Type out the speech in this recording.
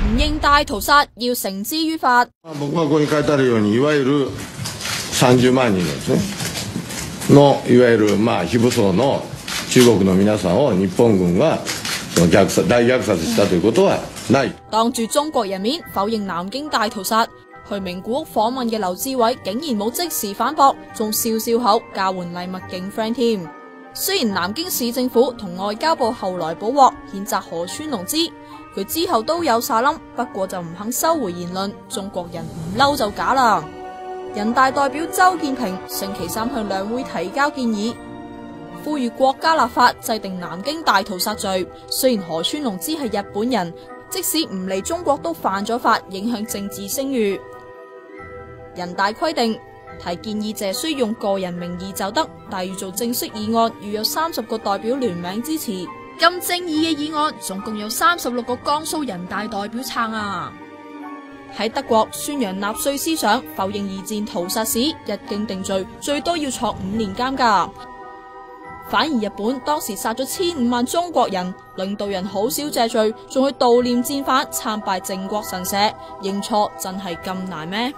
唔認大屠殺要繩之於法。僕がここに書いてあるように、いわゆる30萬人ですねのいわゆる非武装の中國の皆さんを日本軍が大虐殺したということはない。當住中國人面否認南京大屠殺，去名古屋訪問嘅劉志偉竟然冇即時反駁，仲笑笑口交換禮物勁 friend 添。雖然南京市政府同外交部後來補鑊譴責河川龍之，佢之後都有沙冧，不過就唔肯收回言論，中國人唔嬲就假啦。人大代表周建平星期三向兩會提交建議，呼籲國家立法制定南京大屠殺罪。雖然河川龍之係日本人，即使唔嚟中國都犯咗法，影響政治聲譽。人大規定提建議者需用個人名義就得，但要做正式議案，要有30個代表聯名支持。咁正義嘅議案，總共有36個江蘇人大代表撐啊！喺德國宣揚納粹思想，否認二戰屠殺史，一經定罪，最多要坐5年監噶。反而日本當時殺咗1500萬中國人，領導人好少謝罪，仲去悼念戰犯，參拜靖國神社，認錯真係咁難咩？